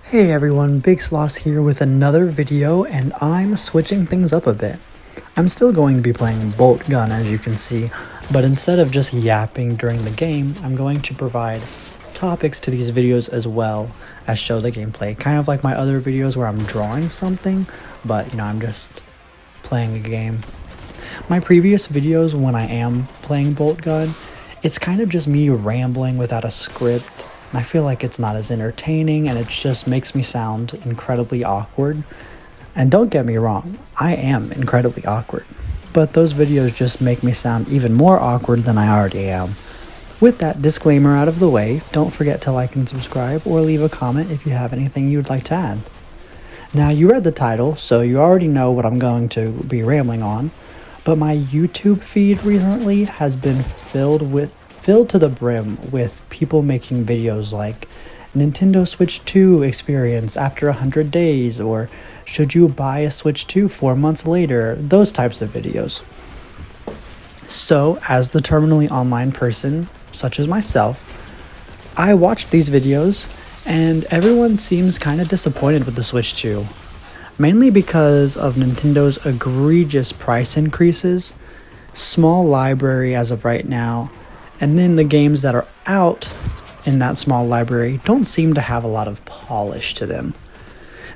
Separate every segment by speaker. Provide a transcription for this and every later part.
Speaker 1: Hey everyone, Big Sloss here with another video, and I'm switching things up a bit. I'm still going to be playing Bolt Gun, as you can see, but instead of just yapping during the game, I'm going to provide topics to these videos as well as show the gameplay. Kind of like my other videos where I'm drawing something, but I'm just playing a game. My previous videos when I am playing Bolt Gun, it's kind of just me rambling without a script. And I feel like it's not as entertaining, and it just makes me sound incredibly awkward. And don't get me wrong, I am incredibly awkward. But those videos just make me sound even more awkward than I already am. With that disclaimer out of the way, don't forget to like and subscribe or leave a comment if you have anything you'd like to add. Now, you read the title, so you already know what I'm going to be rambling on. But my YouTube feed recently has been filled to the brim with people making videos like Nintendo Switch 2 experience after 100 days, or should you buy a Switch 2 4 months later, those types of videos. So, as the terminally online person, such as myself, I watched these videos and everyone seems kind of disappointed with the Switch 2. Mainly because of Nintendo's egregious price increases, small library as of right now, and then the games that are out in that small library don't seem to have a lot of polish to them.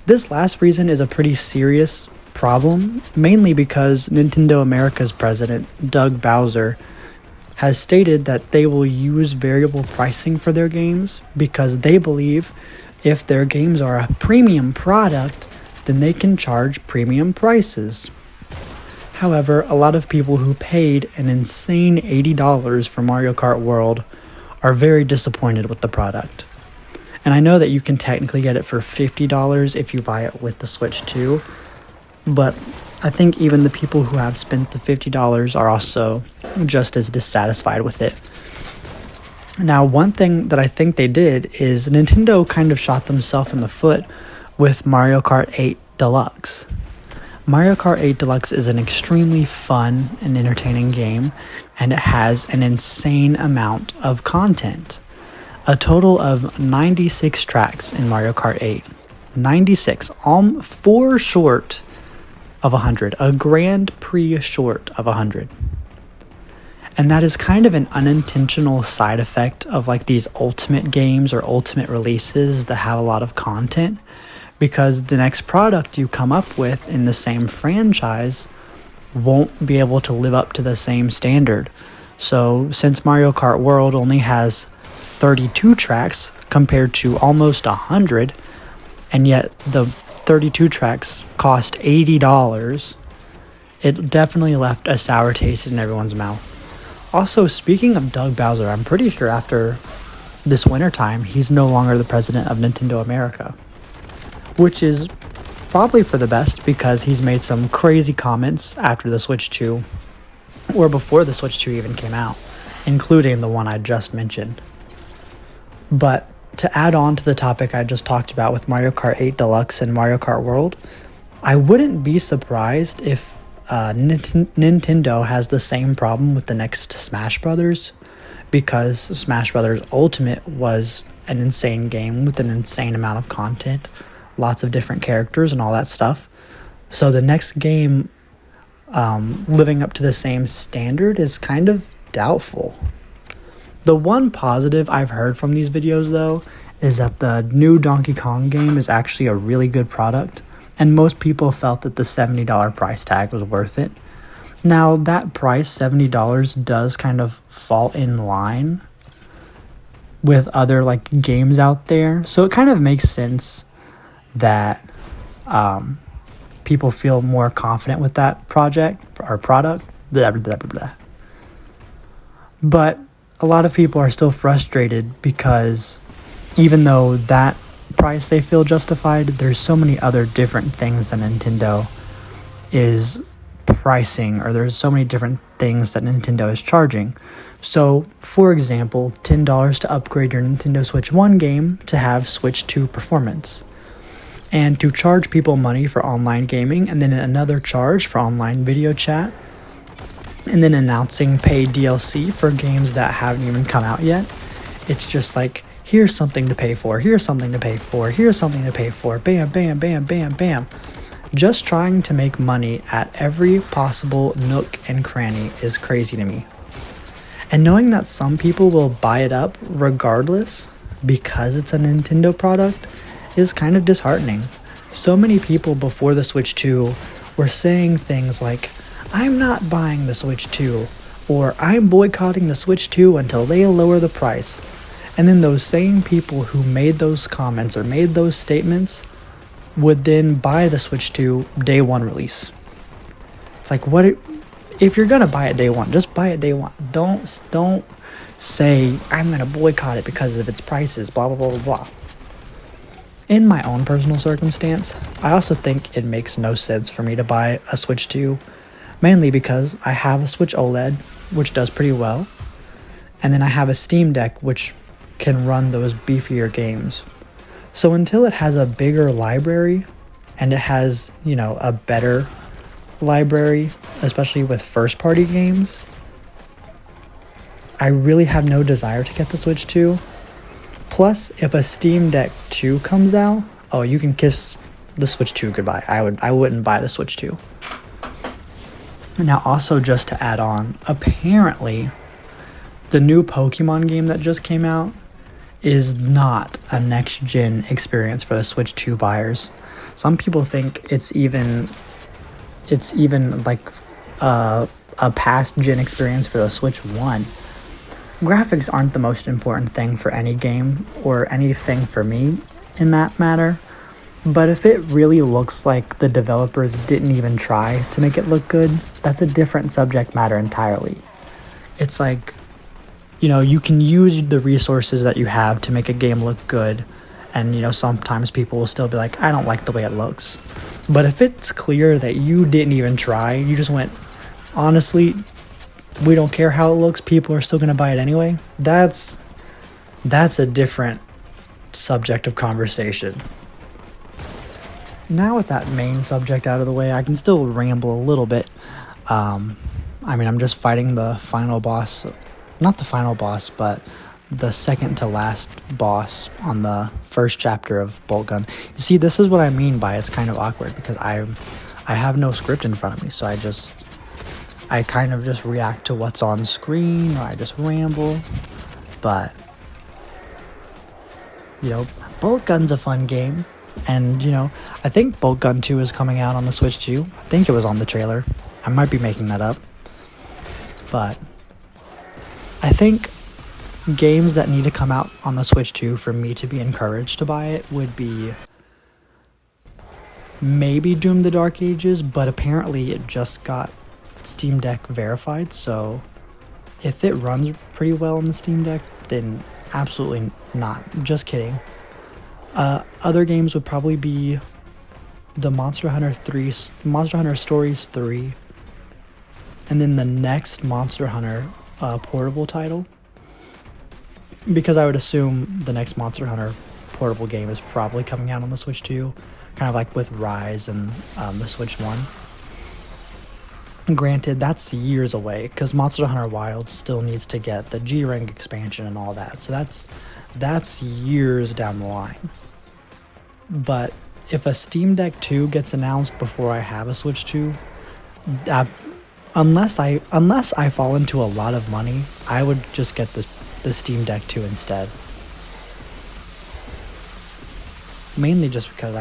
Speaker 1: This last reason is a pretty serious problem, mainly because Nintendo America's president, Doug Bowser, has stated that they will use variable pricing for their games because they believe if their games are a premium product, then they can charge premium prices. However, a lot of people who paid an insane $80 for Mario Kart World are very disappointed with the product. And I know that you can technically get it for $50 if you buy it with the Switch 2, but I think even the people who have spent the $50 are also just as dissatisfied with it. Now, one thing that I think they did is Nintendo kind of shot themselves in the foot with Mario Kart 8 Deluxe. Mario Kart 8 Deluxe is an extremely fun and entertaining game, and it has an insane amount of content. A total of 96 tracks in Mario Kart 8. 96, 4 short of 100, a Grand Prix short of 100. And that is kind of an unintentional side effect of like these ultimate games or ultimate releases that have a lot of content, because the next product you come up with in the same franchise won't be able to live up to the same standard. So since Mario Kart World only has 32 tracks compared to almost 100, and yet the 32 tracks cost $80, it definitely left a sour taste in everyone's mouth. Also, speaking of Doug Bowser, I'm pretty sure after this wintertime, he's no longer the president of Nintendo America. Which is probably for the best because he's made some crazy comments after the Switch 2, or before the Switch 2 even came out, including the one I just mentioned. But to add on to the topic I just talked about with Mario Kart 8 Deluxe and Mario Kart World, I wouldn't be surprised if Nintendo has the same problem with the next Smash Brothers, because Smash Brothers Ultimate was an insane game with an insane amount of content, lots of different characters and all that stuff. So the next game living up to the same standard is kind of doubtful. The one positive I've heard from these videos, though, is that the new Donkey Kong game is actually a really good product, and most people felt that the $70 price tag was worth it. Now, that price, $70, does kind of fall in line with other like games out there, so it kind of makes sense that people feel more confident with that project or product, blah, blah, blah, blah. But a lot of people are still frustrated because even though that price they feel justified, there's so many other different things that Nintendo is pricing, or there's so many different things that Nintendo is charging. So, for example, $10 to upgrade your Nintendo Switch 1 game to have Switch 2 performance, and to charge people money for online gaming, and then another charge for online video chat, and then announcing paid DLC for games that haven't even come out yet. It's just like, here's something to pay for, here's something to pay for, here's something to pay for, bam, bam, bam, bam, bam. Just trying to make money at every possible nook and cranny is crazy to me. And knowing that some people will buy it up regardless because it's a Nintendo product is kind of disheartening. So many people before the Switch 2 were saying things like, I'm not buying the Switch 2, or I'm boycotting the Switch 2 until they lower the price. And then those same people who made those comments or made those statements would then buy the Switch 2 day one release. It's like, if you're gonna buy it day one, just buy it day one. Don't say I'm gonna boycott it because of its prices, blah blah blah blah blah. In my own personal circumstance, I also think it makes no sense for me to buy a Switch 2, mainly because I have a Switch OLED, which does pretty well, and then I have a Steam Deck, which can run those beefier games. So until it has a bigger library, and it has, a better library, especially with first-party games, I really have no desire to get the Switch 2. Plus, if a Steam Deck 2 comes out, you can kiss the Switch 2 goodbye. I wouldn't buy the Switch 2. Now, also just to add on, apparently, the new Pokemon game that just came out is not a next-gen experience for the Switch 2 buyers. Some people think it's even like a past-gen experience for the Switch 1. Graphics aren't the most important thing for any game, or anything for me in that matter, but if it really looks like the developers didn't even try to make it look good, that's a different subject matter entirely. It's like, you can use the resources that you have to make a game look good, and sometimes people will still be like, I don't like the way it looks. But if it's clear that you didn't even try, you just went, honestly, we don't care how it looks, people are still going to buy it anyway, that's a different subject of conversation. Now with that main subject out of the way, I can still ramble a little bit. I'm just fighting the final boss, not the final boss, but the second to last boss on the first chapter of Bolt Gun. You see, this is what I mean by it's kind of awkward, because I have no script in front of me, so I kind of just react to what's on screen, or I just ramble. But, Bolt Gun's a fun game. And, I think Bolt Gun 2 is coming out on the Switch 2. I think it was on the trailer. I might be making that up. But I think games that need to come out on the Switch 2 for me to be encouraged to buy it would be maybe Doom the Dark Ages, but apparently it just got Steam Deck verified, so if it runs pretty well on the Steam Deck, then absolutely not. Just kidding. Other games would probably be the Monster Hunter Stories 3, and then the next Monster Hunter portable title, because I would assume the next Monster Hunter portable game is probably coming out on the Switch 2, kind of like with Rise and the Switch 1. Granted, that's years away, because Monster Hunter Wilds still needs to get the G-Rank expansion and all that, so that's years down the line. But if a Steam Deck 2 gets announced before I have a Switch 2, unless I fall into a lot of money, I would just get the Steam Deck 2 instead. Mainly just because,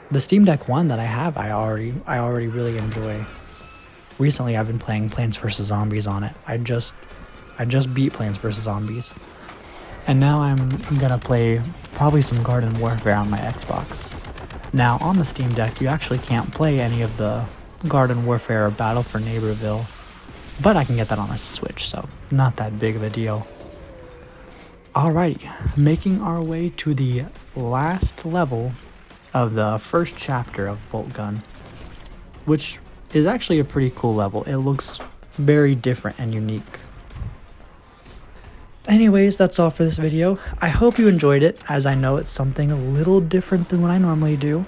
Speaker 1: the Steam Deck 1 that I have, I already really enjoy. Recently, I've been playing Plants vs. Zombies on it. I just beat Plants vs. Zombies. And now I'm gonna play probably some Garden Warfare on my Xbox. Now, on the Steam Deck, you actually can't play any of the Garden Warfare or Battle for Neighborville, but I can get that on the Switch, so not that big of a deal. Alrighty, making our way to the last level of the first chapter of Bolt Gun, which is actually a pretty cool level. It looks very different and unique. Anyways, that's all for this video. I hope you enjoyed it, as I know it's something a little different than what I normally do.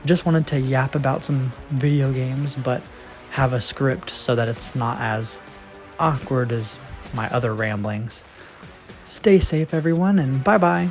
Speaker 1: Just wanted to yap about some video games, but have a script so that it's not as awkward as my other ramblings. Stay safe, everyone, and bye bye.